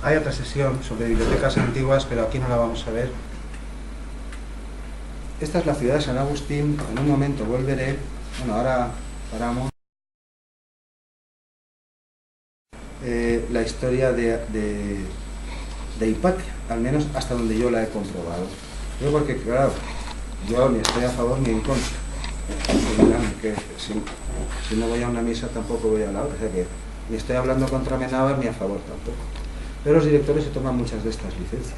Hay otra sesión sobre bibliotecas antiguas, pero aquí no la vamos a ver. Esta es la ciudad de San Agustín. En un momento volveré. Bueno, ahora paramos. La historia de Hipatia, al menos hasta donde yo la he comprobado. Yo porque, claro, yo ni estoy a favor ni en contra. Que si no voy a una misa tampoco voy a la otra. O sea que ni estoy hablando contra Amenábar ni a favor tampoco. Pero los directores se toman muchas de estas licencias.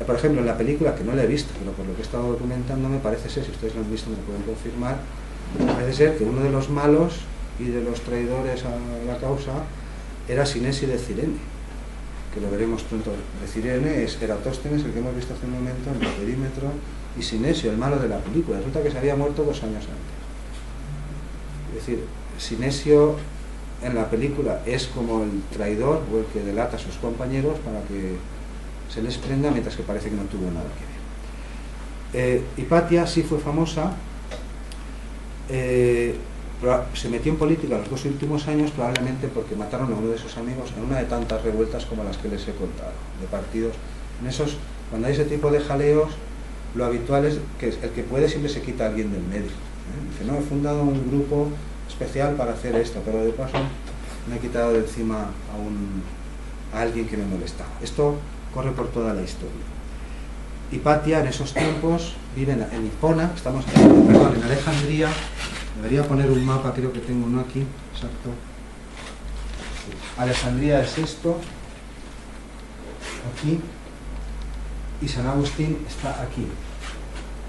Por ejemplo, en la película, que no la he visto, pero por lo que he estado documentando, me parece ser, si ustedes lo han visto me pueden confirmar, parece ser que uno de los malos y de los traidores a la causa era Sinesio de Cirene, que lo veremos pronto. De Cirene es Eratóstenes, el que hemos visto hace un momento en el perímetro, y Sinesio, el malo de la película. Resulta que se había muerto 2 años antes. Es decir, Sinesio en la película es como el traidor o el que delata a sus compañeros para que se les prenda, mientras que parece que no tuvo nada que ver. Hipatia sí fue famosa, se metió en política los 2 últimos años probablemente porque mataron a uno de sus amigos en una de tantas revueltas como las que les he contado, de partidos. En esos, cuando hay ese tipo de jaleos, lo habitual es que el que puede siempre se quita a alguien del medio. Dice, no, he fundado un grupo especial para hacer esto, pero de paso me he quitado de encima a alguien que me molestaba. Esto corre por toda la historia. Hipatia en esos tiempos vive en Hipona, estamos en Alejandría. Debería poner un mapa, creo que tengo uno aquí, exacto. Alejandría es esto, aquí, y San Agustín está aquí.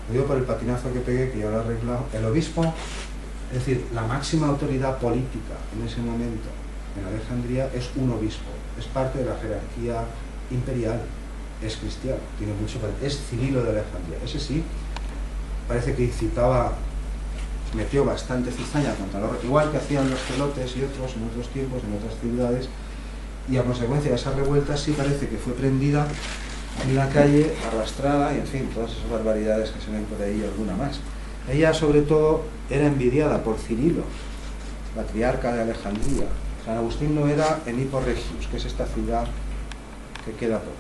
Lo digo por el patinazo que pegué, que ya lo he arreglado. El obispo, es decir, la máxima autoridad política en ese momento en Alejandría es un obispo, es parte de la jerarquía imperial, es cristiano, tiene mucho poder, es Cirilo de Alejandría. Ese sí, parece que incitaba, metió bastante cizaña contra los, igual que hacían los celotes y otros en otros tiempos, en otras ciudades, y a consecuencia de esas revueltas sí parece que fue prendida en la calle, arrastrada, y en fin, todas esas barbaridades que se ven por ahí y alguna más. Ella sobre todo era envidiada por Cirilo, patriarca de Alejandría. San Agustín no era en Hippo Regius, que es esta ciudad que queda por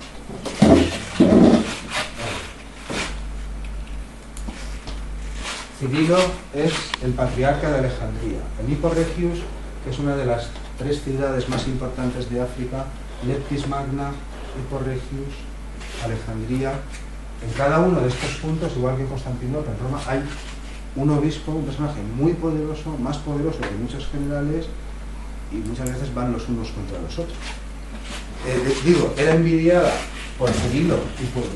Cirilo es el patriarca de Alejandría. En Hippo Regius, que es una de las 3 ciudades más importantes de África, Leptis Magna, Hippo Regius, Alejandría. En cada uno de estos puntos, igual que en Constantinopla, en Roma, hay un obispo, un personaje muy poderoso, más poderoso que muchos generales, y muchas veces van los unos contra los otros. Era envidiada por Cirilo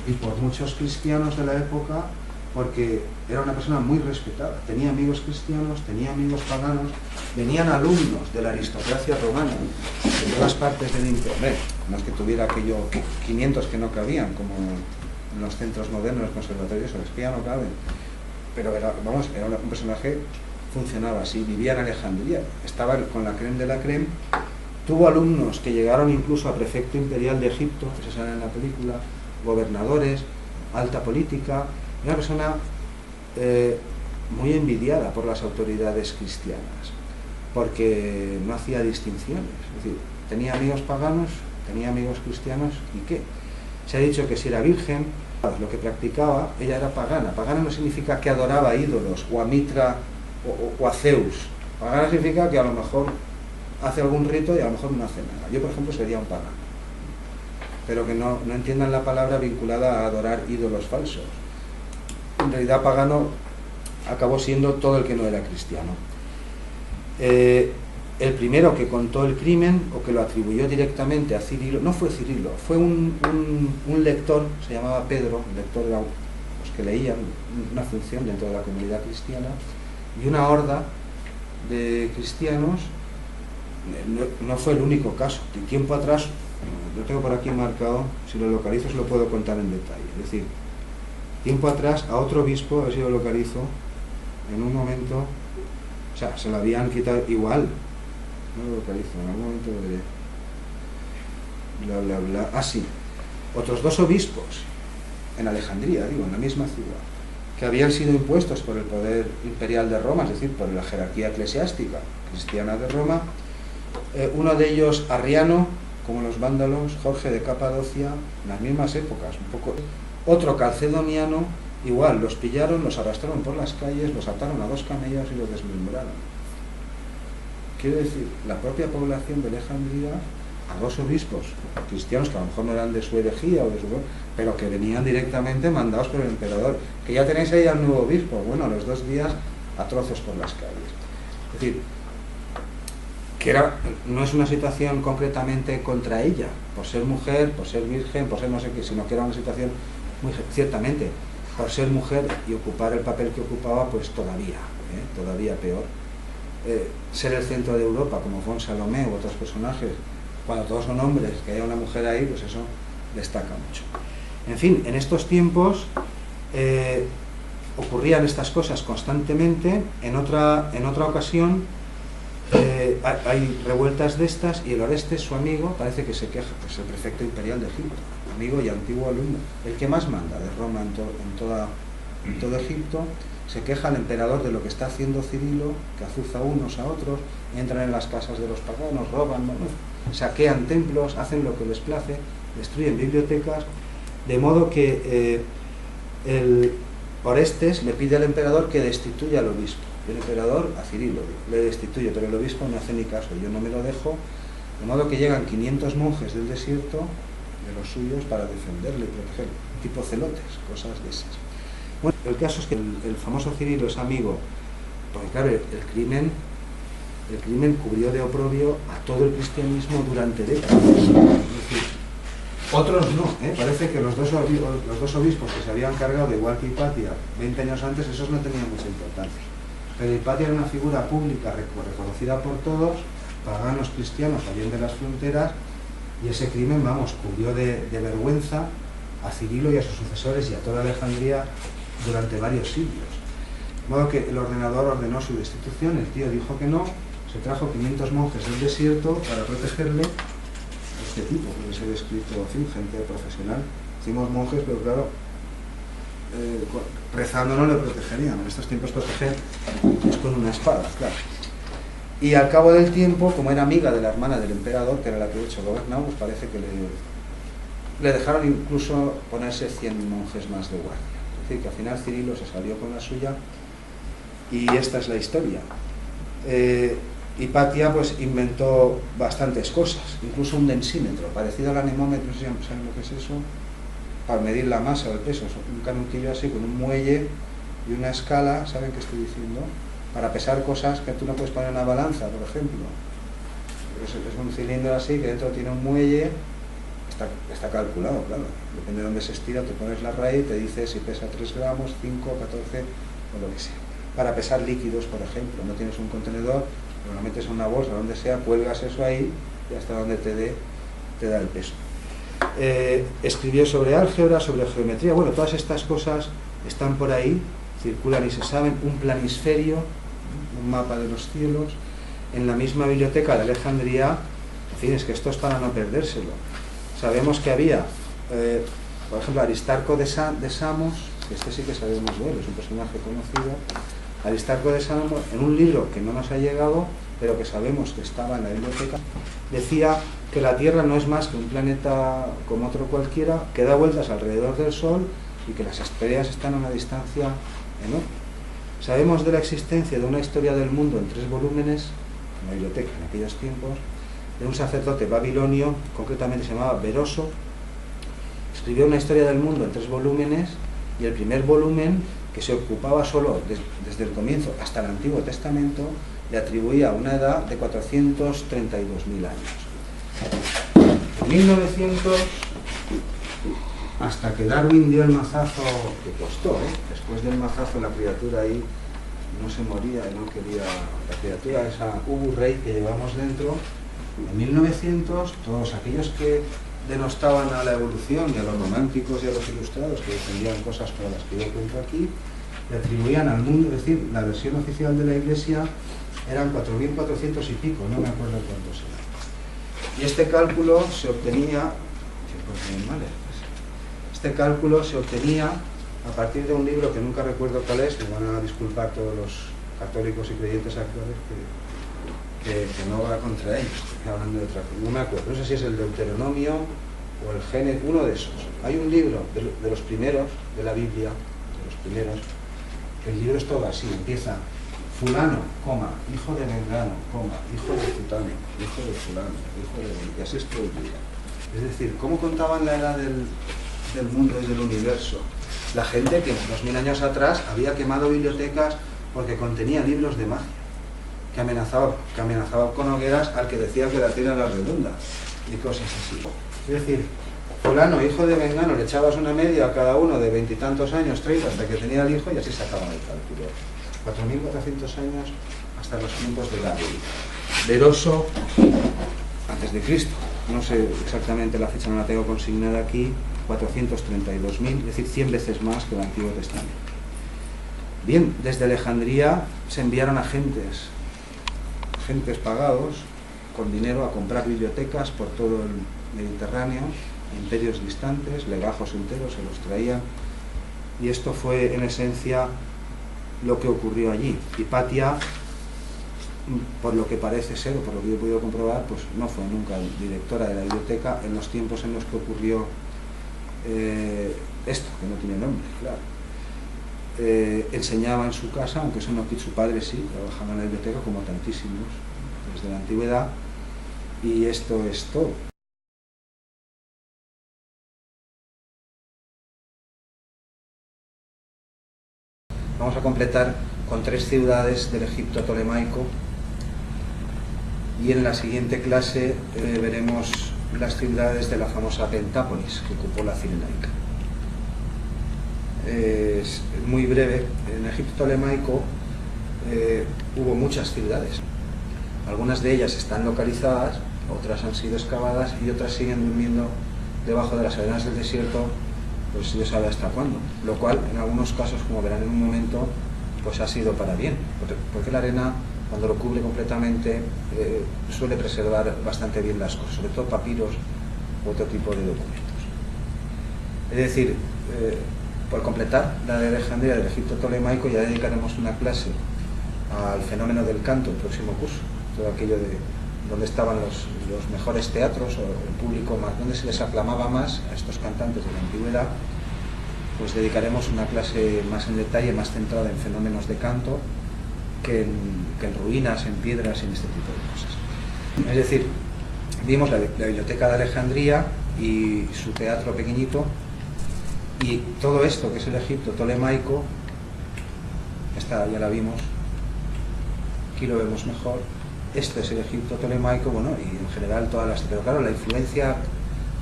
y por muchos cristianos de la época, porque era una persona muy respetada. Tenía amigos cristianos, tenía amigos paganos, venían alumnos de la aristocracia romana de todas partes del imperio. No es que tuviera aquello 500 que no cabían, como en los centros modernos, los conservatorios, o los que ya no caben. Pero era un personaje, funcionaba así, vivía en Alejandría, estaba con la crème de la crème. Tuvo alumnos que llegaron incluso a prefecto imperial de Egipto, que se sale en la película, gobernadores, alta política. Una persona muy envidiada por las autoridades cristianas, porque no hacía distinciones. Es decir, tenía amigos paganos, tenía amigos cristianos, ¿y qué? Se ha dicho que si era virgen, lo que practicaba, ella era pagana. Pagana no significa que adoraba ídolos, o a Mitra, o a Zeus. Pagana significa que a lo mejor hace algún rito y a lo mejor no hace nada. Yo, por ejemplo, sería un pagano, pero que no entiendan la palabra vinculada a adorar ídolos falsos. En realidad, pagano acabó siendo todo el que no era cristiano. El primero que contó el crimen, o que lo atribuyó directamente a Cirilo, no fue Cirilo, fue un lector, se llamaba Pedro, un lector de los que leían, una función dentro de la comunidad cristiana, y una horda de cristianos. No fue el único caso. De tiempo atrás, lo tengo por aquí marcado, si lo localizo se lo puedo contar en detalle. Es decir, tiempo atrás a otro obispo, a ver si lo localizo, en un momento, o sea, se lo habían quitado igual, no lo localizo, en algún momento de sí, otros 2 obispos en Alejandría, en la misma ciudad, que habían sido impuestos por el poder imperial de Roma, es decir, por la jerarquía eclesiástica cristiana de Roma. Uno de ellos, Arriano, como los vándalos, Jorge de Capadocia, en las mismas épocas, un poco. Otro calcedoniano, igual, los pillaron, los arrastraron por las calles, los ataron a 2 camellos y los desmembraron. Quiero decir, la propia población de Alejandría, a 2 obispos cristianos que a lo mejor no eran de su herejía o de su, pero que venían directamente mandados por el emperador, que ya tenéis ahí al nuevo obispo, bueno, a los 2 días a trozos por las calles. Es decir, que no es una situación concretamente contra ella, por ser mujer, por ser virgen, por ser no sé qué, sino que era una situación muy ciertamente, por ser mujer y ocupar el papel que ocupaba, pues todavía peor. Ser el centro de Europa, como fue Salomé u otros personajes, cuando todos son hombres, que haya una mujer ahí, pues eso destaca mucho. En fin, en estos tiempos ocurrían estas cosas constantemente. En otra ocasión hay revueltas de estas, y el Orestes, su amigo, parece que se queja, pues el prefecto imperial de Egipto, amigo y antiguo alumno, el que más manda de Roma en todo Egipto, se queja al emperador de lo que está haciendo Cirilo, que azuza unos a otros, entran en las casas de los paganos, roban, saquean templos, hacen lo que les place, destruyen bibliotecas, de modo que el Orestes le pide al emperador que destituya al obispo. El emperador a Cirilo le destituye, pero el obispo no hace ni caso, yo no me lo dejo, de modo que llegan 500 monjes del desierto, de los suyos, para defenderle y protegerle, tipo celotes, cosas de esas. Bueno, el caso es que el famoso Cirilo es amigo, porque claro, el crimen cubrió de oprobio a todo el cristianismo durante décadas. Es decir, otros no, parece que los dos obispos que se habían cargado, igual que Hipatia, 20 años antes, esos no tenían mucha importancia. Pero Hipatia era una figura pública reconocida por todos, paganos, cristianos, allende las fronteras, y ese crimen, cubrió de vergüenza a Cirilo y a sus sucesores y a toda Alejandría durante varios siglos. De modo que el ordenador ordenó su destitución, el tío dijo que no, se trajo 500 monjes del desierto para protegerle. Este tipo, que les he descrito, en fin, gente profesional, decimos monjes, pero claro, rezando no le protegerían, en estos tiempos proteger es con una espada, claro. Y al cabo del tiempo, como era amiga de la hermana del emperador, que era la que de hecho gobernaba, pues parece que le dejaron incluso ponerse 100 monjes más de guardia. Es decir, que al final Cirilo se salió con la suya, y esta es la historia. Hipatia pues inventó bastantes cosas, incluso un densímetro, parecido al anemómetro, no sé si saben lo que es eso, para medir la masa o el peso, un canutillo así con un muelle y una escala, ¿saben qué estoy diciendo? Para pesar cosas que tú no puedes poner en una balanza, por ejemplo. Es un cilindro así que dentro tiene un muelle, está calculado, claro, depende de dónde se estira, te pones la raíz, te dice si pesa 3 gramos, 5, 14 o lo que sea. Para pesar líquidos, por ejemplo, no tienes un contenedor, lo metes en una bolsa, donde sea, cuelgas eso ahí y hasta donde te da el peso. Escribió sobre álgebra, sobre geometría, bueno, todas estas cosas están por ahí, circulan y se saben. Un planisferio, un mapa de los cielos, en la misma biblioteca de Alejandría. En fin, es que esto es para no perdérselo. Sabemos que había, por ejemplo, Aristarco de Samos, que este sí que sabemos de él, es un personaje conocido. Aristarco de Samos, en un libro que no nos ha llegado, pero que sabemos que estaba en la biblioteca, decía que la Tierra no es más que un planeta como otro cualquiera, que da vueltas alrededor del Sol y que las estrellas están a una distancia enorme. Sabemos de la existencia de una historia del mundo en 3 volúmenes, en la biblioteca en aquellos tiempos, de un sacerdote babilonio, concretamente se llamaba Beroso. Escribió una historia del mundo en 3 volúmenes, y el primer volumen, que se ocupaba solo desde el comienzo hasta el Antiguo Testamento, le atribuía una edad de 432.000 años. En 1900, hasta que Darwin dio el mazazo que costó, después del mazazo la criatura ahí no se moría y no quería, la criatura, esa Ubu Rey que llevamos dentro. En 1900, todos aquellos que denostaban a la evolución y a los románticos y a los ilustrados, que defendían cosas como las que yo cuento aquí, le atribuían al mundo, es decir, la versión oficial de la Iglesia eran 4.400 y pico, no me acuerdo cuántos eran. Y este cálculo se obtenía, a partir de un libro que nunca recuerdo cuál es, me van a disculpar todos los católicos y creyentes actuales que no va contra ellos, estoy hablando de otra cosa, no me acuerdo, no sé si es el Deuteronomio o el Génesis, uno de esos. Hay un libro de los primeros de la Biblia, de los primeros, que el libro es todo así, empieza fulano, coma, hijo de Mengano, coma, hijo de Zutano, hijo de fulano, hijo de... y así es todo el día. Es decir, ¿cómo contaban la edad del mundo y del universo? La gente que 2000 años atrás había quemado bibliotecas porque contenía libros de magia, que amenazaba con hogueras al que decía que la tierra era redonda y cosas así. Es decir, fulano, hijo de Mengano, le echabas una media a cada uno de 20 y tantos años, 30, hasta que tenía el hijo y así se acababa el cálculo. 4.400 años hasta los tiempos de Gabriel. Eroso, antes de Cristo. No sé exactamente la fecha, no la tengo consignada aquí. 432.000, es decir, 100 veces más que el Antiguo Testamento. Bien, desde Alejandría se enviaron agentes pagados con dinero a comprar bibliotecas por todo el Mediterráneo, imperios distantes, legajos enteros se los traían, y esto fue en esencia lo que ocurrió allí. Hipatia, por lo que parece ser, o por lo que yo he podido comprobar, pues no fue nunca directora de la biblioteca en los tiempos en los que ocurrió esto, que no tiene nombre, claro. Enseñaba en su casa, aunque eso no, su padre sí, trabajaba en la biblioteca como tantísimos desde la antigüedad, y esto es todo. Vamos a completar con 3 ciudades del Egipto tolemaico, y en la siguiente clase veremos las ciudades de la famosa Pentápolis que ocupó la Cirenaica. Es muy breve. En Egipto tolemaico hubo muchas ciudades. Algunas de ellas están localizadas, otras han sido excavadas y otras siguen durmiendo debajo de las arenas del desierto, pues Dios sabe hasta cuándo. Lo cual, en algunos casos, como verán en un momento, pues ha sido para bien, porque la arena, cuando lo cubre completamente, suele preservar bastante bien las cosas, sobre todo papiros u otro tipo de documentos. Es decir, por completar la de Alejandría del Egipto tolemaico, ya dedicaremos una clase al fenómeno del canto, el próximo curso, todo aquello de donde estaban los mejores teatros, o el público más, donde se les aclamaba más a estos cantantes de la antigüedad. Pues dedicaremos una clase más en detalle, más centrada en fenómenos de canto, que en ruinas, en piedras y en este tipo de cosas. Es decir, vimos la biblioteca de Alejandría y su teatro pequeñito, y todo esto que es el Egipto tolemaico, esta ya la vimos, aquí lo vemos mejor. Este es el Egipto tolemaico, bueno, y en general todas las... Pero claro, la influencia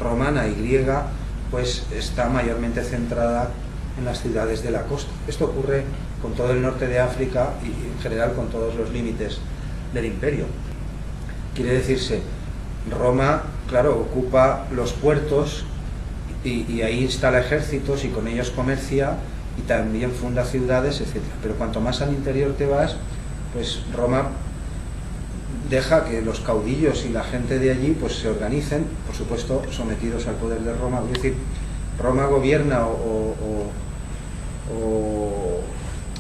romana y griega pues está mayormente centrada en las ciudades de la costa. Esto ocurre con todo el norte de África y en general con todos los límites del imperio. Quiere decirse, Roma, claro, ocupa los puertos y ahí instala ejércitos y con ellos comercia y también funda ciudades, etc. Pero cuanto más al interior te vas, pues Roma deja que los caudillos y la gente de allí pues se organicen, por supuesto sometidos al poder de Roma. Es decir, Roma gobierna o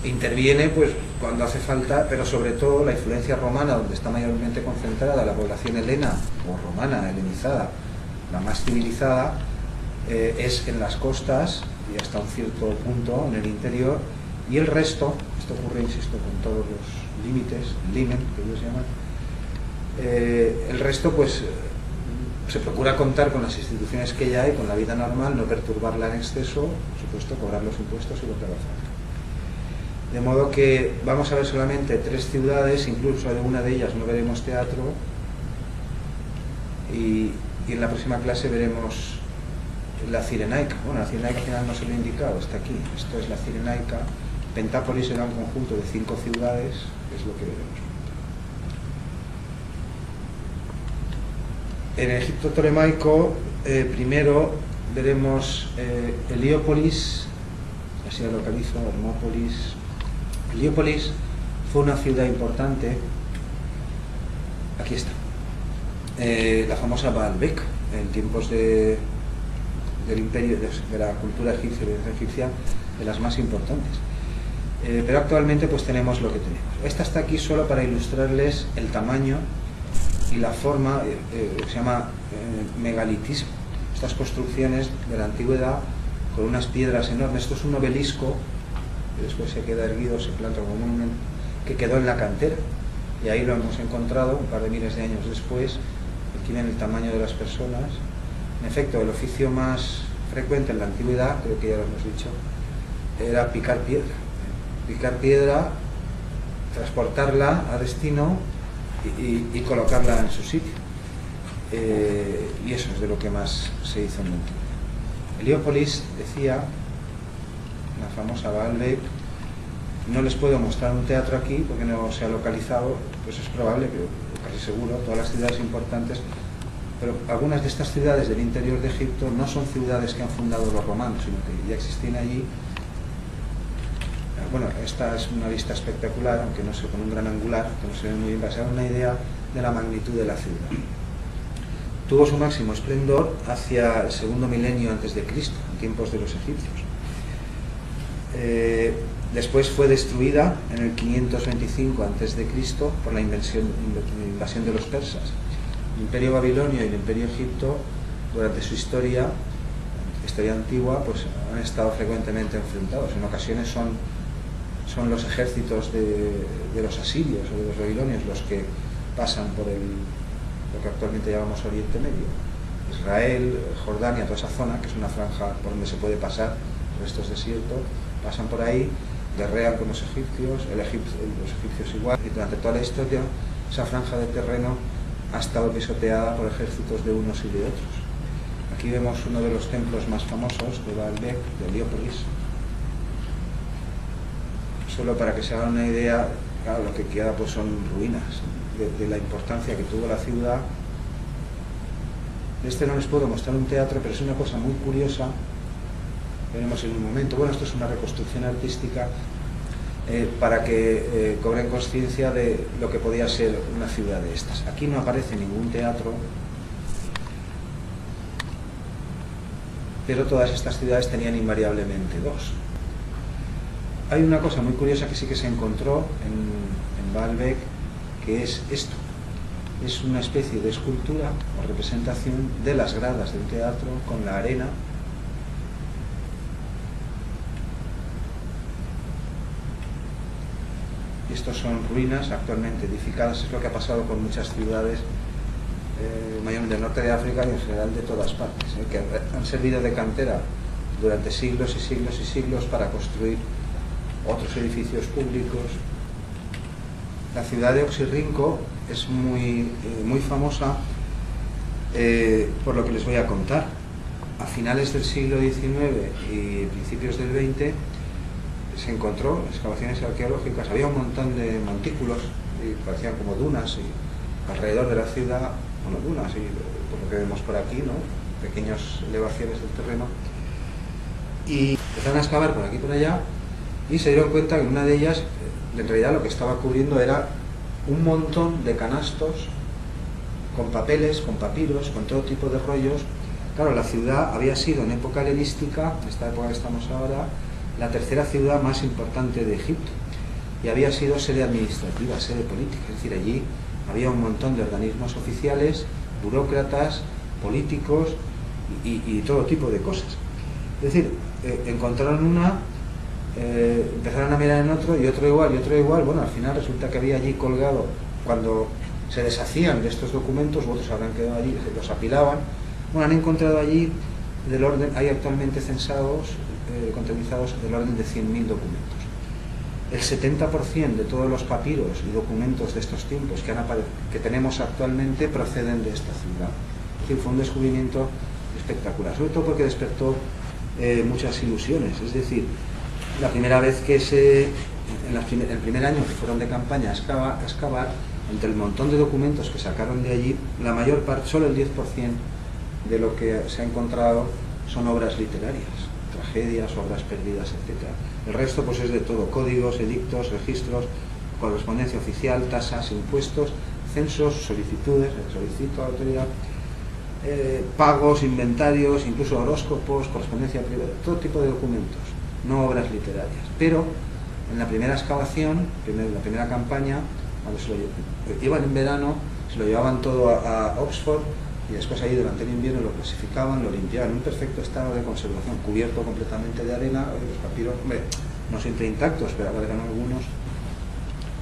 interviene pues cuando hace falta, pero sobre todo la influencia romana, donde está mayormente concentrada la población helena o romana, helenizada, la más civilizada, es en las costas y hasta un cierto punto en el interior, y el resto, esto ocurre, insisto, con todos los límites, limen, que ellos llaman, el resto pues se procura contar con las instituciones que ya hay, con la vida normal, no perturbarla en exceso, por supuesto cobrar los impuestos y lo que haga falta. De modo que vamos a ver solamente 3 ciudades, incluso de una de ellas no veremos teatro, y en la próxima clase veremos la Cirenaica. Bueno, la Cirenaica al final no se lo he indicado, está aquí, esto es la Cirenaica. Pentápolis era un conjunto de 5 ciudades, es lo que veremos. En Egipto tolemaico, primero veremos Heliópolis, así lo localizo, Hermópolis. Heliópolis fue una ciudad importante, aquí está, la famosa Baalbek, en tiempos del imperio, de la cultura egipcia, de las más importantes. pero actualmente pues tenemos lo que tenemos. Esta está aquí solo para ilustrarles el tamaño y la forma, que se llama megalitismo. Estas construcciones de la antigüedad con unas piedras enormes. Esto es un obelisco que después se queda erguido, se planta como un monumento, que quedó en la cantera, y ahí lo hemos encontrado un par de miles de años después. Aquí ven el tamaño de las personas. En efecto, el oficio más frecuente en la antigüedad, creo que ya lo hemos dicho, era picar piedra, transportarla a destino y colocarla en su sitio. Y eso es de lo que más se hizo en la antigüedad. Heliópolis decía, la famosa Baalbek, no les puedo mostrar un teatro aquí porque no se ha localizado, pues es probable, pero casi seguro, todas las ciudades importantes, pero algunas de estas ciudades del interior de Egipto no son ciudades que han fundado los romanos, sino que ya existían allí. Bueno, esta es una vista espectacular, aunque no sé, con un gran angular, que no se ve muy bien, para dar una idea de la magnitud de la ciudad. Tuvo su máximo esplendor hacia el segundo milenio antes de Cristo, en tiempos de los egipcios. Después fue destruida en el 525 a.C. por la invasión de los persas. El imperio babilonio y el imperio egipto, durante su historia antigua, pues han estado frecuentemente enfrentados. En ocasiones son los ejércitos de los asirios o de los babilonios los que pasan por lo que actualmente llamamos Oriente Medio. Israel, Jordania, toda esa zona, que es una franja por donde se puede pasar, el resto es desierto, pasan por ahí, guerrean con los egipcios, los egipcios igual, y durante toda la historia esa franja de terreno ha estado pisoteada por ejércitos de unos y de otros. Aquí vemos uno de los templos más famosos de Baalbek, de Heliópolis. Solo para que se hagan una idea, claro, lo que queda pues son ruinas de la importancia que tuvo la ciudad. Este no les puedo mostrar un teatro, pero es una cosa muy curiosa. Veremos en un momento. Bueno, esto es una reconstrucción artística para que cobren conciencia de lo que podía ser una ciudad de estas. Aquí no aparece ningún teatro, pero todas estas ciudades tenían invariablemente dos. Hay una cosa muy curiosa que sí que se encontró en Baalbek, que es esto. Es una especie de escultura o representación de las gradas del teatro con la arena. Y estos son ruinas actualmente edificadas. Es lo que ha pasado con muchas ciudades, mayormente del norte de África y en general de todas partes, que han servido de cantera durante siglos y siglos y siglos para construir otros edificios públicos. La ciudad de Oxirrinco es muy famosa por lo que les voy a contar. A finales del siglo XIX y principios del XX se encontró en excavaciones arqueológicas, había un montón de montículos y parecían como dunas y alrededor de la ciudad, bueno, dunas y por lo que vemos por aquí, ¿no? Pequeñas elevaciones del terreno, y empezaron a excavar por aquí y por allá y se dieron cuenta que una de ellas, en realidad lo que estaba cubriendo era un montón de canastos con papeles, con papiros, con todo tipo de rollos. Claro, la ciudad había sido en época helenística, en esta época que estamos ahora, la tercera ciudad más importante de Egipto, y había sido sede administrativa, sede política, es decir, allí había un montón de organismos oficiales, burócratas, políticos y todo tipo de cosas. Es decir, encontraron una, empezaron a mirar en otro y otro igual y otro igual. Bueno, al final resulta que había allí colgado, cuando se deshacían de estos documentos, otros habrán quedado allí, los apilaban. Bueno, han encontrado allí del orden, hay actualmente censados, contabilizados del orden de 100.000 documentos. El 70% de todos los papiros y documentos de estos tiempos que tenemos actualmente proceden de esta ciudad. Es decir, fue un descubrimiento espectacular, sobre todo porque despertó muchas ilusiones. Es decir, la primera vez que el primer año que fueron de campaña a excavar, entre el montón de documentos que sacaron de allí, la mayor parte, solo el 10% de lo que se ha encontrado son obras literarias, tragedias, obras perdidas, etc. El resto pues es de todo: códigos, edictos, registros, correspondencia oficial, tasas, impuestos, censos, solicitudes, solicito a la autoridad, pagos, inventarios, incluso horóscopos, correspondencia privada, todo tipo de documentos, no obras literarias. Pero En la primera excavación, la primera campaña, cuando iban en verano, se lo llevaban todo a Oxford y después ahí durante el invierno lo clasificaban, lo limpiaban en un perfecto estado de conservación, cubierto completamente de arena. Los papiros, hombre, no siempre intactos, pero aparecen algunos.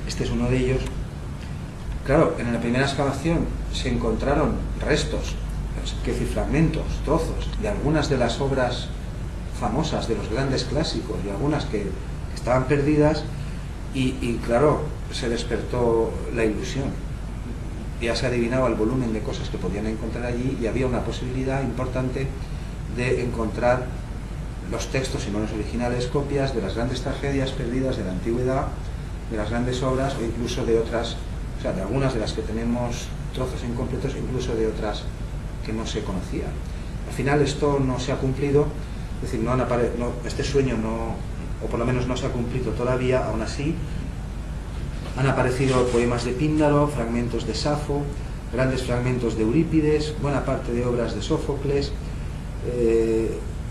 Este es uno de ellos. Claro, en la primera excavación se encontraron restos, es decir, fragmentos, trozos de algunas de las obras famosas de los grandes clásicos y algunas que estaban perdidas y claro, se despertó la ilusión. Ya se adivinaba el volumen de cosas que podían encontrar allí y había una posibilidad importante de encontrar los textos, si no los originales, copias de las grandes tragedias perdidas de la antigüedad, de las grandes obras o incluso de otras, o sea, de algunas de las que tenemos trozos incompletos, incluso de otras que no se conocían. Al final esto no se ha cumplido, es decir, este sueño no, o por lo menos no se ha cumplido todavía. Aún así han aparecido poemas de Píndaro, fragmentos de Safo, grandes fragmentos de Eurípides, buena parte de obras de Sófocles,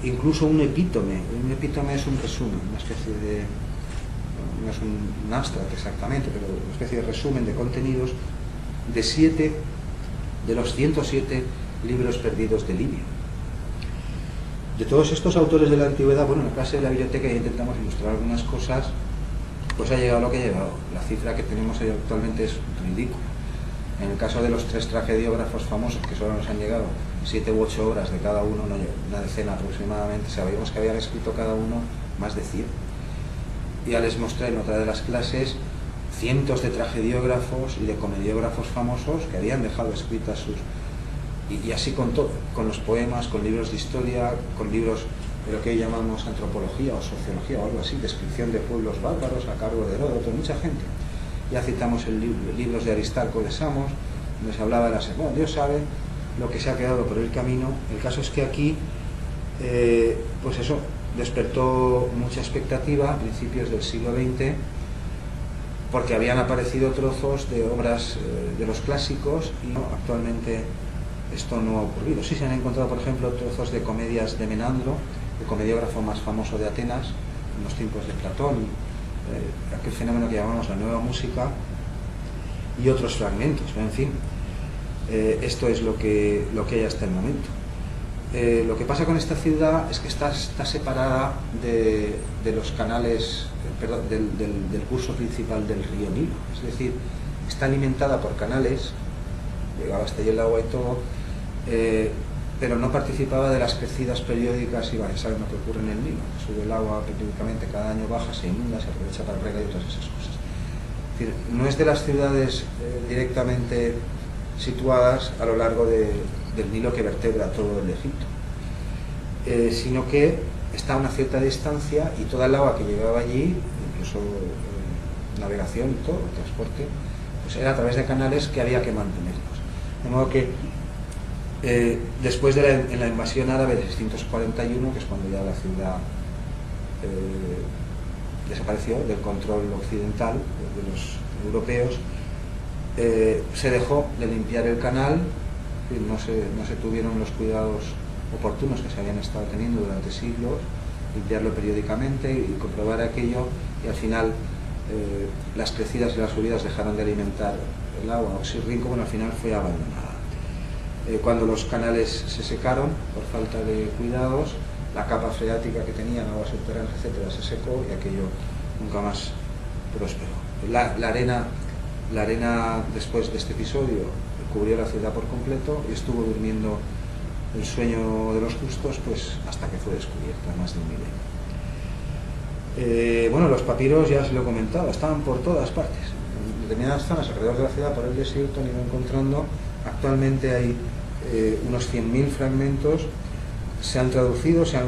incluso un epítome. Un epítome es un resumen, una especie de, no es un abstract exactamente, pero una especie de resumen de contenidos de 7 de los 107 libros perdidos de Livio. De todos estos autores de la antigüedad, bueno, en la clase de la biblioteca ya intentamos ilustrar algunas cosas, pues ha llegado lo que ha llegado. La cifra que tenemos ahí actualmente es ridícula. En el caso de los 3 tragediógrafos famosos, que solo nos han llegado 7 u 8 obras de cada uno, una decena aproximadamente, sabíamos que habían escrito cada uno más de 100. Ya les mostré en otra de las clases cientos de tragediógrafos y de comediógrafos famosos que habían dejado escritas sus... Y así con todo, con los poemas, con libros de historia, con libros de lo que hoy llamamos antropología o sociología o algo así, descripción de pueblos bárbaros a cargo de Heródoto, mucha gente. Ya citamos libros de Aristarco de Samos, donde se hablaba de la... Bueno, Dios sabe lo que se ha quedado por el camino. El caso es que aquí, pues eso, despertó mucha expectativa a principios del siglo XX, porque habían aparecido trozos de obras de los clásicos y no, actualmente esto no ha ocurrido. Sí se han encontrado, por ejemplo, trozos de comedias de Menandro, el comediógrafo más famoso de Atenas, en los tiempos de Platón, aquel fenómeno que llamamos la nueva música, y otros fragmentos, pero en fin, esto es lo que hay hasta el momento. Lo que pasa con esta ciudad es que está separada de los canales, perdón, del curso principal del río Nilo, es decir, está alimentada por canales, llegaba hasta allí el agua y todo, pero no participaba de las crecidas periódicas. Y vale, saben lo que ocurre en el Nilo, sube el agua periódicamente, cada año baja, se inunda, se aprovecha para regar y otras esas cosas. Es decir, no es de las ciudades directamente situadas a lo largo del Nilo que vertebra todo el Egipto, sino que está a una cierta distancia y toda el agua que llegaba allí, incluso navegación y todo, transporte, pues era a través de canales que había que mantenerlos. De modo que después en la invasión árabe de 641, que es cuando ya la ciudad desapareció del control occidental de los europeos, se dejó de limpiar el canal, no se tuvieron los cuidados oportunos que se habían estado teniendo durante siglos, limpiarlo periódicamente y comprobar aquello, y al final las crecidas y las subidas dejaron de alimentar el agua. Oxirrinco, bueno, al final fue abandonada. Cuando los canales se secaron por falta de cuidados, la capa freática que tenían, aguas subterráneas, etcétera, se secó y aquello nunca más prosperó. La arena después de este episodio cubrió la ciudad por completo y estuvo durmiendo el sueño de los justos pues hasta que fue descubierta, más de un milenio. Bueno, los papiros, ya se lo he comentado, estaban por todas partes. En determinadas zonas alrededor de la ciudad, por el desierto, han ido encontrando. Actualmente hay unos 100.000 fragmentos. Se han traducido, se han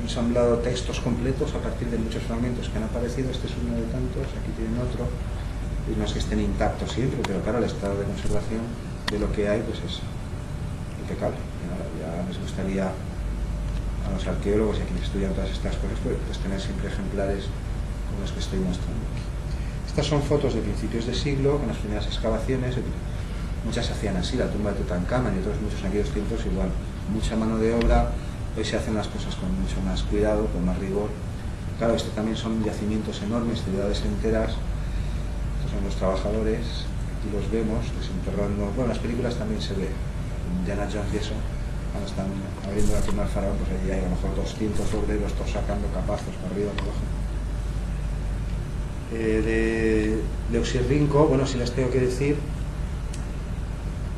ensamblado textos completos a partir de muchos fragmentos que han aparecido. Este es uno de tantos, aquí tienen otro. Y no es que estén intactos siempre, pero claro, el estado de conservación de lo que hay pues es impecable. Ya les gustaría a los arqueólogos y a quienes estudian todas estas cosas pues tener siempre ejemplares como los que estoy mostrando aquí. Estas son fotos de principios de siglo, con las primeras excavaciones. Muchas se hacían así, la tumba de Tutankamón y otros muchos en aquellos tiempos igual, mucha mano de obra. Hoy se hacen las cosas con mucho más cuidado, con más rigor, Claro, esto también son yacimientos enormes, ciudades enteras. Estos son los trabajadores, aquí los vemos desenterrando. Bueno, las películas también se ve, Indiana Jones y eso, cuando están abriendo la tumba del faraón, pues allí hay a lo mejor 200 obreros todos sacando capazos para arriba, para abajo. De Oxirrinco, bueno, si les tengo que decir,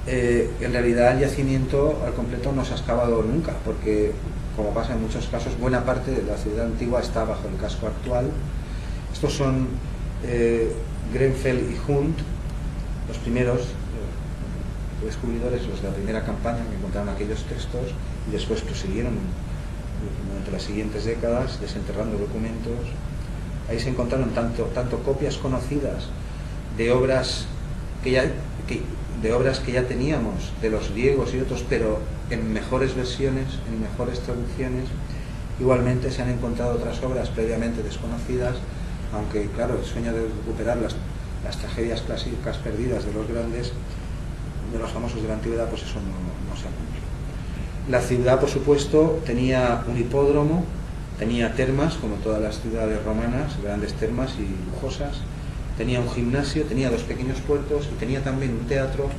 en realidad el yacimiento al completo no se ha excavado nunca, porque, como pasa en muchos casos, buena parte de la ciudad antigua está bajo el casco actual. Estos son Grenfell y Hunt, los primeros descubridores, los de la primera campaña, que encontraron aquellos textos y después prosiguieron durante las siguientes décadas desenterrando documentos. Ahí se encontraron tanto copias conocidas de obras que ya teníamos, de los griegos y otros, pero en mejores versiones, en mejores traducciones. Igualmente se han encontrado otras obras previamente desconocidas, aunque claro, el sueño de recuperar las tragedias clásicas perdidas de los grandes, de los famosos de la antigüedad, pues eso no se ha cumplido. La ciudad, por supuesto, tenía un hipódromo, tenía termas, como todas las ciudades romanas, grandes termas y lujosas, tenía un gimnasio, tenía 2 pequeños puertos y tenía también un teatro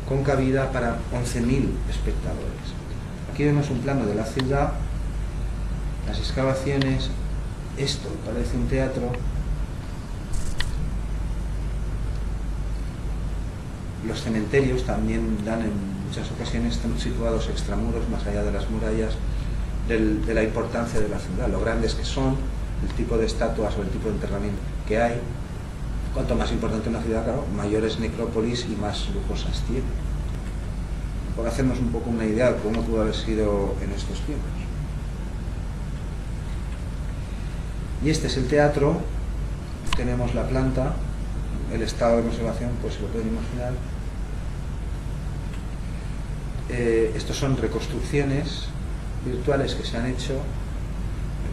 con cabida para 11.000 espectadores. Aquí vemos un plano de la ciudad, las excavaciones, esto parece un teatro, los cementerios también dan en muchas ocasiones, están situados extramuros, más allá de las murallas, de la importancia de la ciudad, lo grandes que son, el tipo de estatuas o el tipo de enterramiento que hay. Cuanto más importante una ciudad, claro, mayores necrópolis y más lujosas tiene. Por hacernos un poco una idea de cómo pudo haber sido en estos tiempos. Y este es el teatro, tenemos la planta, el estado de conservación, pues se lo pueden imaginar. Estos son reconstrucciones virtuales que se han hecho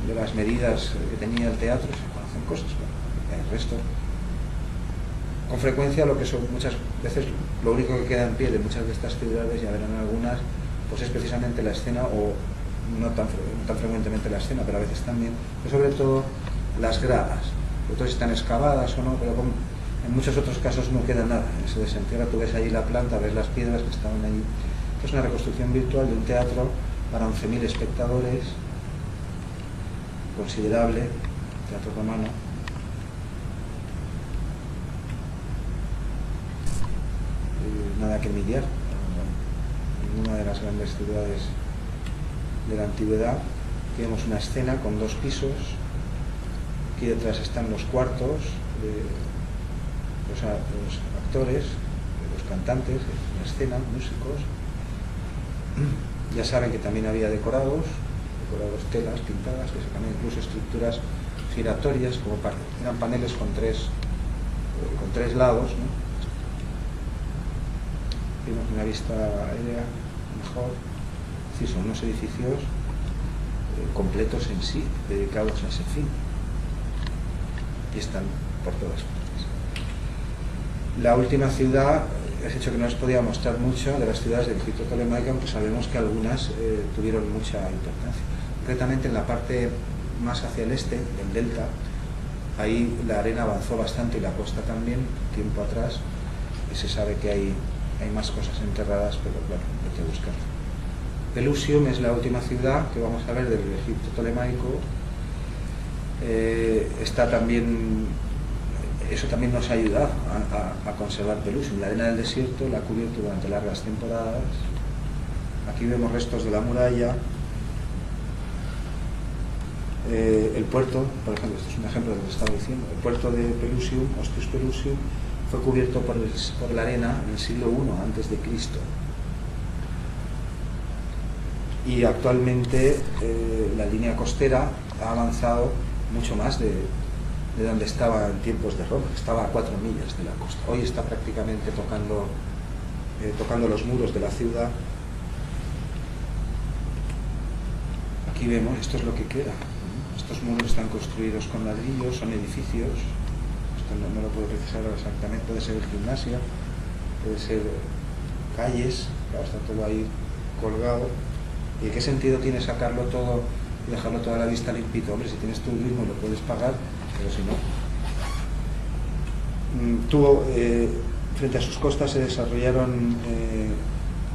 de las medidas que tenía el teatro, se conocen cosas, bueno, el resto. Con frecuencia lo que son muchas veces lo único que queda en pie de muchas de estas ciudades, ya verán algunas, pues es precisamente la escena, o no tan frecuentemente la escena, pero a veces también, pero sobre todo las gradas. Otras están excavadas o no, pero en muchos otros casos no queda nada, se desentierra, tú ves ahí la planta, ves las piedras que estaban allí. Es una reconstrucción virtual de un teatro para 11.000 espectadores, considerable, teatro romano. Nada que envidiar, ninguna de las grandes ciudades de la antigüedad. Aquí vemos una escena con 2 pisos, aquí detrás están los cuartos de los actores, de los cantantes, la escena, músicos. Ya saben que también había decorados, telas pintadas, que se cambian incluso estructuras giratorias, como eran paneles con tres lados, ¿no? Vimos una vista aérea mejor. Sí, son unos edificios completos en sí, dedicados a ese fin. Y están por todas partes. La última ciudad, es hecho que no les podía mostrar mucho de las ciudades del Egipto tolemaico, aunque sabemos que algunas tuvieron mucha importancia. Concretamente en la parte más hacia el este, del delta, ahí la arena avanzó bastante y la costa también, tiempo atrás, y se sabe que hay más cosas enterradas, pero claro, hay que buscar. Pelusium es la última ciudad que vamos a ver del Egipto tolemaico. Está también, eso también nos ha ayudado a conservar Pelusium. La arena del desierto la ha cubierto durante largas temporadas. Aquí vemos restos de la muralla. El puerto, por ejemplo, esto es un ejemplo de lo que estaba diciendo, el puerto de Pelusium, Ostius Pelusium, fue cubierto por la arena en el siglo I antes de Cristo. Y actualmente la línea costera ha avanzado mucho más de donde estaba en tiempos de Roma, estaba a 4 millas de la costa. Hoy está prácticamente tocando los muros de la ciudad. Aquí vemos, esto es lo que queda. Estos muros están construidos con ladrillos, son edificios. Esto no lo puedo precisar exactamente, puede ser el gimnasio, puede ser calles, claro, está todo ahí colgado. ¿Y qué sentido tiene sacarlo todo y dejarlo toda la vista limpito. Hombre, si tienes turismo lo puedes pagar, pero si no. Frente a sus costas se desarrollaron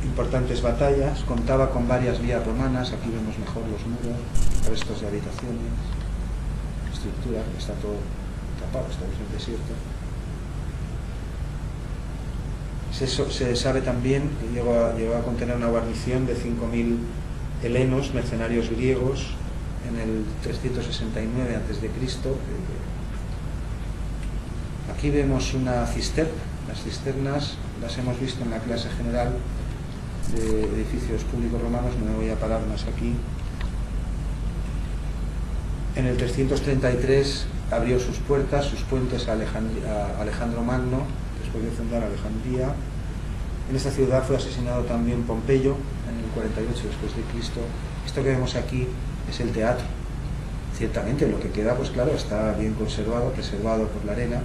importantes batallas, contaba con varias vías romanas, aquí vemos mejor los muros, restos de habitaciones, estructura, está todo tapado, está en el desierto. Se sabe también que llegó a contener una guarnición de 5.000 helenos, mercenarios griegos, en el 369 a.C. Aquí vemos una cisterna. Las cisternas las hemos visto en la clase general de edificios públicos romanos, no me voy a parar más aquí. En el 333 abrió sus puertas, sus puentes a Alejandro Magno, después de fundar Alejandría. En esta ciudad fue asesinado también Pompeyo en el 48 después de Cristo. Esto que vemos aquí es el teatro. Ciertamente lo que queda, pues claro, está bien conservado, preservado por la arena.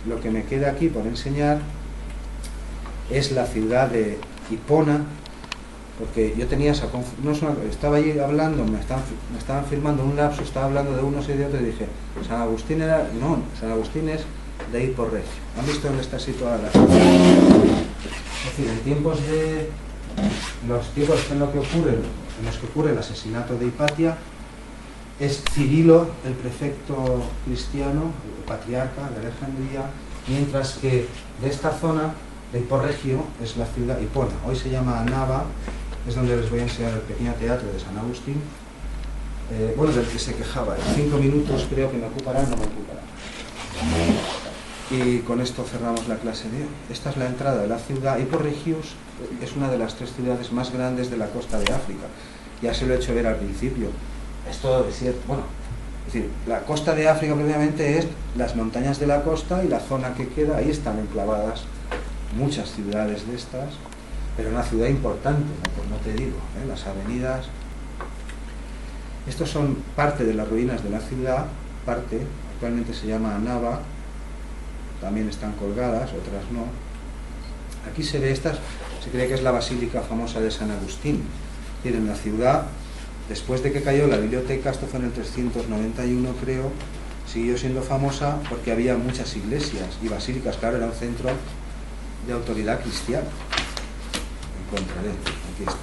Lo que me queda aquí por enseñar es la ciudad de Hipona, porque yo tenía esa confusión, estaba allí hablando, me estaban filmando un lapso, estaba hablando de unos y de otros y dije, San Agustín era, no, San Agustín es de Hippo Reggio. ¿Han visto dónde está situada la ciudad? Es decir, en tiempos de los tiempos en los que ocurre el asesinato de Hipatia, es Cirilo el prefecto cristiano, el patriarca de Alejandría, mientras que de esta zona, de Hippo Reggio, es la ciudad Hipona. Hoy se llama Nava, es donde les voy a enseñar el pequeño teatro de San Agustín, del que se quejaba. En 5 minutos creo que me ocupará, no me ocupará. Y con esto cerramos la clase de hoy. Esta es la entrada de la ciudad. Hippo Reggio es una de las 3 ciudades más grandes de la costa de África. Ya se lo he hecho ver al principio. Es todo desierto. Es decir, la costa de África previamente es las montañas de la costa y la zona que queda, ahí están enclavadas muchas ciudades de estas, pero una ciudad importante, no te digo, las avenidas. Estos son parte de las ruinas de la ciudad, actualmente se llama Nava, también están colgadas, otras no. Aquí se ve se cree que es la basílica famosa de San Agustín. En la ciudad, después de que cayó la biblioteca, esto fue en el 391 creo, siguió siendo famosa porque había muchas iglesias y basílicas, claro, era un centro de autoridad cristiana. Encontraré, aquí estás.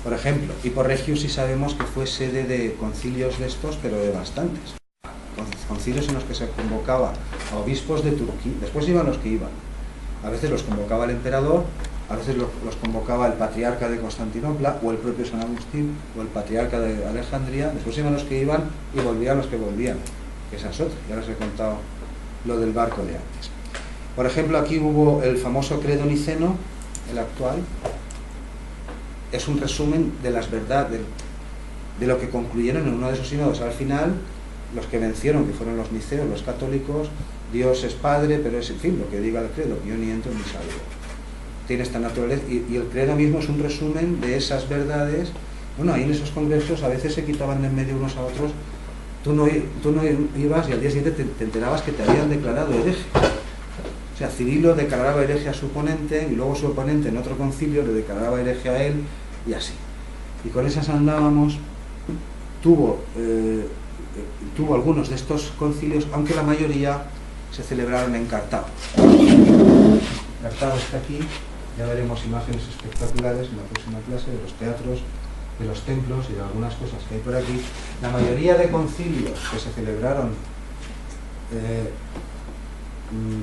Por ejemplo, Hippo Reggio sí sabemos que fue sede de concilios de estos, pero de bastantes. Concilios en los que se convocaba a obispos de Turquía, después iban los que iban. A veces los convocaba el emperador, a veces los convocaba el patriarca de Constantinopla, o el propio San Agustín, o el patriarca de Alejandría. Después iban los que iban y volvían los que volvían, que esa es otra. Ya les he contado lo del barco de antes. Por ejemplo, aquí hubo el famoso credo niceno, el actual. Es un resumen de las verdades, de lo que concluyeron en uno de esos sínodos. Al final, los que vencieron, que fueron los niceos, los católicos, Dios es Padre, pero es, en fin, lo que diga el credo, yo ni entro ni salgo. Tiene esta naturaleza, y el credo mismo es un resumen de esas verdades. Bueno, ahí en esos congresos a veces se quitaban de en medio unos a otros. Tú no ibas y al día siguiente te enterabas que te habían declarado hereje. O sea, Cirilo declaraba hereje a su oponente y luego su oponente en otro concilio le declaraba hereje a él y así. Y con esas andábamos. Tuvo algunos de estos concilios, aunque la mayoría se celebraron en Cartago. Cartago está aquí, ya veremos imágenes espectaculares en la próxima clase de los teatros, de los templos y de algunas cosas que hay por aquí. La mayoría de concilios que se celebraron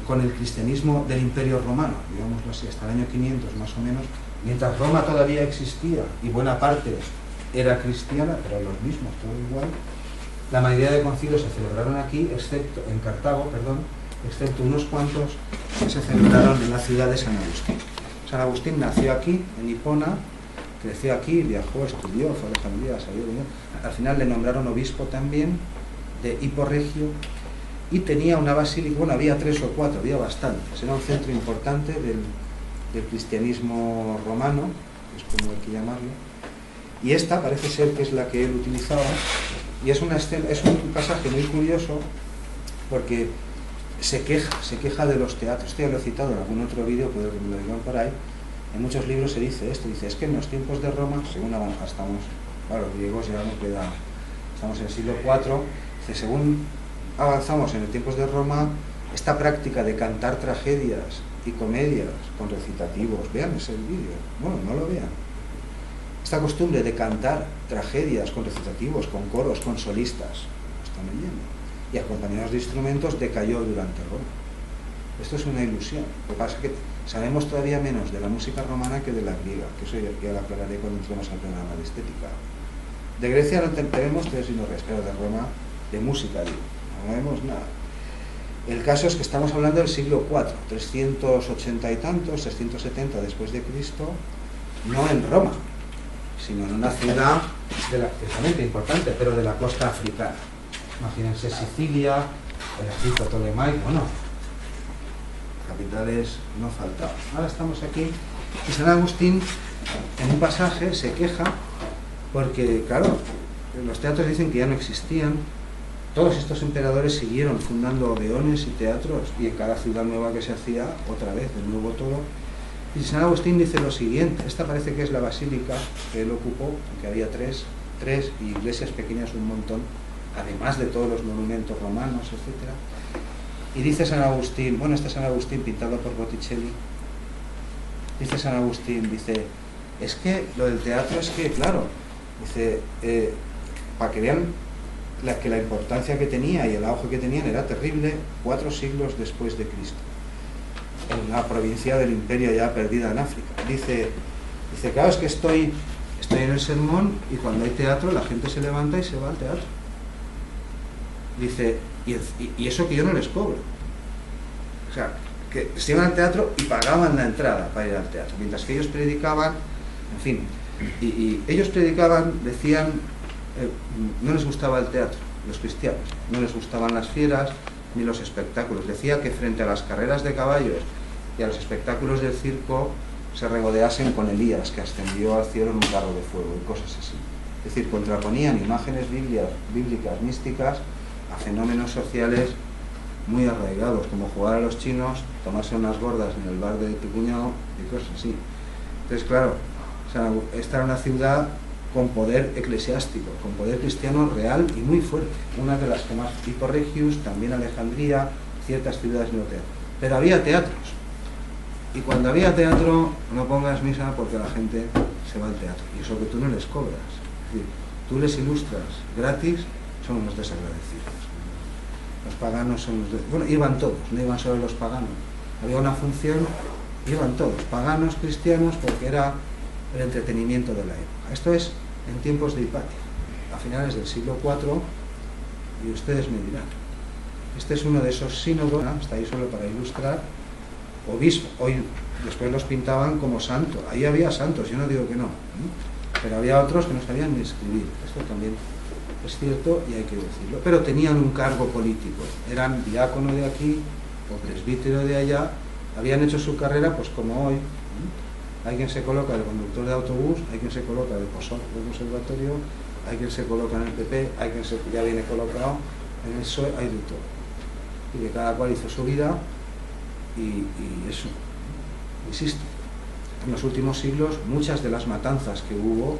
con el cristianismo del Imperio Romano, digámoslo así, hasta el año 500 más o menos, mientras Roma todavía existía y buena parte era cristiana, pero los mismos, todo igual, la mayoría de concilios se celebraron aquí, excepto en Cartago, excepto unos cuantos que se celebraron en la ciudad de San Agustín. San Agustín nació aquí, en Hipona, creció aquí, viajó, estudió, fue a Alejandría, salió de allí. Al final le nombraron obispo también de Hippo Reggio y tenía una basílica, bueno, había 3 o 4, había bastantes, era un centro importante del cristianismo romano, es como hay que llamarlo, y esta parece ser que es la que él utilizaba, y es un pasaje muy curioso porque se queja de los teatros. Esto ya lo he citado en algún otro vídeo, puedo que me lo digan por ahí. En muchos libros se dice esto, dice, es que en los tiempos de Roma, según estamos, claro, los griegos ya no queda, estamos en el siglo IV, dice, según avanzamos en los tiempos de Roma, esta práctica de cantar tragedias y comedias con recitativos, vean ese vídeo, bueno, no lo vean, esta costumbre de cantar tragedias con recitativos, con coros, con solistas, lo están leyendo, y acompañados de instrumentos, decayó durante Roma. Esto es una ilusión. Lo que pasa es que sabemos todavía menos de la música romana que de la griega, que eso ya lo aclararé cuando entremos al programa de estética. De Grecia no tenemos tres siglos, pero de Roma, de música, digo, no vemos nada. El caso es que estamos hablando del siglo IV, 380 y tantos, 670 después de Cristo, no en Roma, sino en una ciudad precisamente importante, pero de la costa africana. Imagínense Sicilia, el Egipto Ptolemaico, bueno, capitales no faltaban. Ahora estamos aquí y San Agustín en un pasaje se queja porque, claro, los teatros dicen que ya no existían. Todos estos emperadores siguieron fundando odeones y teatros, y en cada ciudad nueva que se hacía, otra vez, de nuevo todo. Y San Agustín dice lo siguiente, esta parece que es la basílica que él ocupó, que había tres y iglesias pequeñas un montón, además de todos los monumentos romanos, etc. Y dice San Agustín, bueno, este es San Agustín pintado por Botticelli, dice San Agustín, dice, es que lo del teatro es que, claro, dice, para que vean que la importancia que tenía y el auge que tenían era terrible 4 siglos después de Cristo, en una provincia del imperio ya perdida en África. Dice, claro, es que estoy en el sermón y cuando hay teatro la gente se levanta y se va al teatro. Dice, y eso que yo no les cobro. O sea, que se iban al teatro y pagaban la entrada para ir al teatro, mientras que ellos predicaban, en fin, y ellos predicaban, decían, no les gustaba el teatro, los cristianos, no les gustaban las fieras ni los espectáculos. Decía que frente a las carreras de caballos y a los espectáculos del circo se regodeasen con Elías, que ascendió al cielo en un carro de fuego y cosas así. Es decir, contraponían imágenes bíblicas, místicas, a fenómenos sociales muy arraigados, como jugar a los chinos, tomarse unas gordas en el bar de tu cuñado y cosas así. Entonces, claro, esta era una ciudad con poder eclesiástico, con poder cristiano real y muy fuerte, una de las que más, tipo Regius, también Alejandría, ciertas ciudades europeas. Pero había teatros, y cuando había teatro no pongas misa porque la gente se va al teatro, y eso que tú no les cobras, es decir, tú les ilustras gratis, son unos desagradecidos. Los paganos son los bueno, iban todos, no iban solo los paganos, había una función, iban todos, paganos, cristianos, porque era el entretenimiento de la época. Esto es en tiempos de Hipatia, a finales del siglo IV, y ustedes me dirán. Este es uno de esos sínodos, ¿no? Está ahí solo para ilustrar, obispo, hoy después los pintaban como santos, ahí había santos, yo no digo que no, pero había otros que no sabían ni escribir, esto también es cierto y hay que decirlo, pero tenían un cargo político, eran diácono de aquí o presbítero de allá, habían hecho su carrera pues como hoy. Hay quien se coloca de conductor de autobús, hay quien se coloca de profesor del conservatorio, hay quien se coloca en el PP, hay quien ya viene colocado en el PSOE, hay de todo. Y que cada cual hizo su vida y eso, insisto, en los últimos siglos muchas de las matanzas que hubo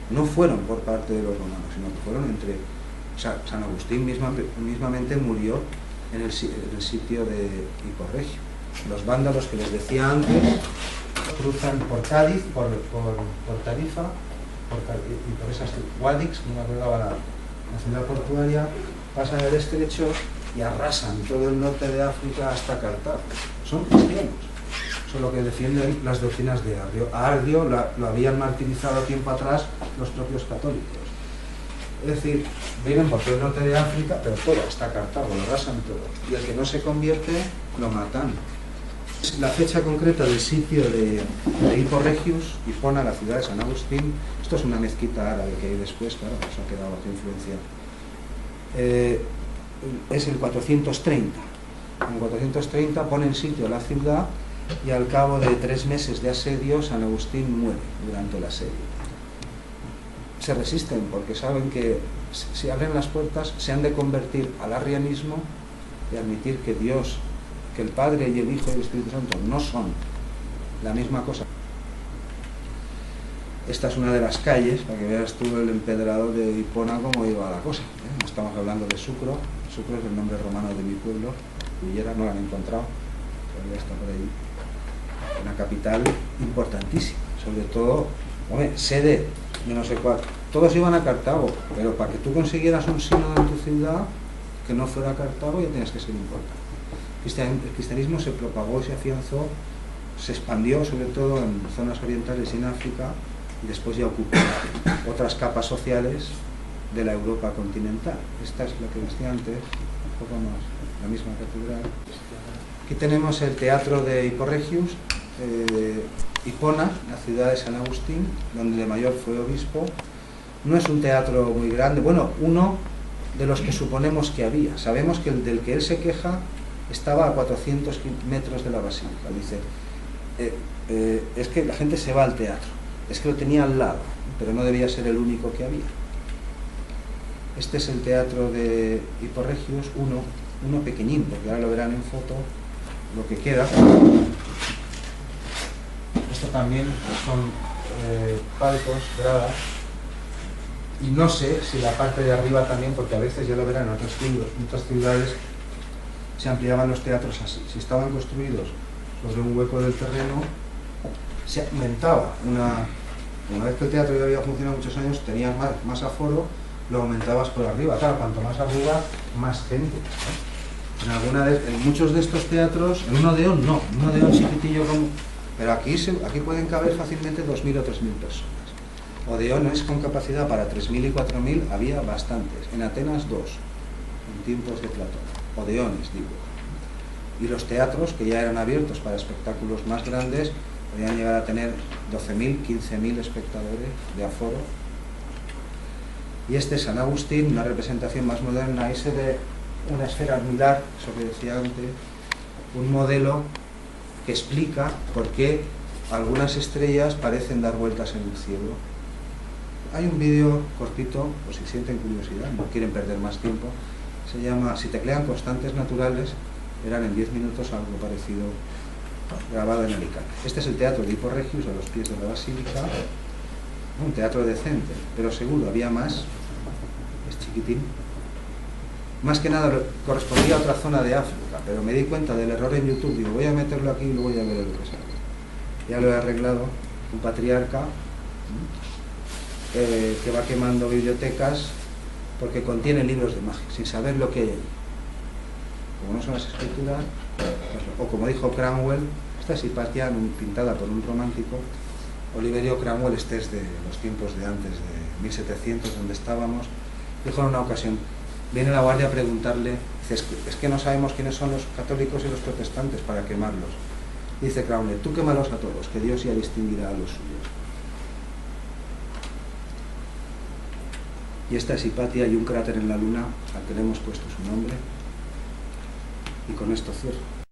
no fueron por parte de los romanos, sino que fueron entre... O sea, San Agustín mismamente murió en el sitio de Hiporregio. Los vándalos que les decía antes cruzan por Cádiz, por Tarifa, y por esas Guadix, no me acordaba la ciudad portuaria, pasan el estrecho y arrasan todo el norte de África hasta Cartago. Son cristianos. Eso es lo que defienden las doctrinas de Ardio. A Ardio lo habían martirizado tiempo atrás los propios católicos. Es decir, vienen por todo el norte de África, pero todo, hasta Cartago, lo arrasan todo. Y el que no se convierte, lo matan. La fecha concreta del sitio de Hiporregius, Hipona, la ciudad de San Agustín, esto es una mezquita árabe que hay después, claro, nos ha quedado bajo influencia, es el 430. En 430 pone en sitio la ciudad y al cabo de 3 meses de asedio San Agustín muere durante el asedio. Se resisten porque saben que si abren las puertas se han de convertir al arrianismo y admitir que Dios, que el Padre y el Hijo y el Espíritu Santo no son la misma cosa. Esta es una de las calles, para que veas tú el empedrado de Hipona cómo iba la cosa, ¿eh? No estamos hablando de Sucro. Sucro es el nombre romano de mi pueblo, Villera, no lo han encontrado, todavía está por ahí. Una capital importantísima, sobre todo, sede de no sé cuál. Todos iban a Cartago, pero para que tú consiguieras un sínodo en tu ciudad que no fuera Cartago ya tenías que ser importante. El cristianismo se propagó y se afianzó, se expandió sobre todo en zonas orientales y en África, y después ya ocupó otras capas sociales de la Europa continental. Esta es la que decía antes, un poco más, la misma catedral. Aquí tenemos el teatro de Hippo-Regius, Hipona, la ciudad de San Agustín, donde de mayor fue obispo. No es un teatro muy grande, bueno, uno de los que suponemos que había. Sabemos que el del que él se queja estaba a 400 metros de la basílica. Dice, es que la gente se va al teatro, es que lo tenía al lado, pero no debía ser el único que había. Este es el teatro de Hippo-Regius, uno pequeñín, porque ahora lo verán en foto, lo que queda. Esto también son palcos, gradas, y no sé si la parte de arriba también, porque a veces ya lo verán en otras ciudades, se ampliaban los teatros así. Si estaban construidos sobre un hueco del terreno, se aumentaba una vez que el teatro ya había funcionado muchos años, tenías más aforo, lo aumentabas por arriba. Claro, cuanto más arriba, más gente, ¿no? En muchos de estos teatros, en un Odeón no, un Odeón chiquitillo como... Pero aquí pueden caber fácilmente 2.000 o 3.000 personas. Odeones con capacidad para 3.000 y 4.000 había bastantes. En Atenas 2, en tiempos de Platón. Odeones, digo. Y los teatros, que ya eran abiertos para espectáculos más grandes, podían llegar a tener 12.000, 15.000 espectadores de aforo. Y este San Agustín, una representación más moderna, ahí se ve una esfera angular, eso que decía antes, un modelo que explica por qué algunas estrellas parecen dar vueltas en el cielo. Hay un vídeo cortito, por si sienten curiosidad, no quieren perder más tiempo, se llama, si teclean constantes naturales, verán en 10 minutos algo parecido grabado en Alicante. Este es el teatro de Hippo-Regius, a los pies de la basílica, un teatro decente, pero seguro, había más, es chiquitín. Más que nada correspondía a otra zona de África, pero me di cuenta del error en YouTube, digo, voy a meterlo aquí y luego ya veré lo que sale. Ya lo he arreglado, un patriarca que va quemando bibliotecas porque contiene libros de magia, sin saber lo que hay allí. Como no son las escrituras, o como dijo Cranwell, esta es Hipatia pintada por un romántico. Oliverio Cranwell, este es de los tiempos de antes de 1700, donde estábamos, dijo en una ocasión, viene la guardia a preguntarle, dice, es que no sabemos quiénes son los católicos y los protestantes para quemarlos. Dice Cranwell, tú quémalos a todos, que Dios ya distinguirá a los suyos. Y esta es Hipatia y un cráter en la luna al que le hemos puesto su nombre. Y con esto cierro.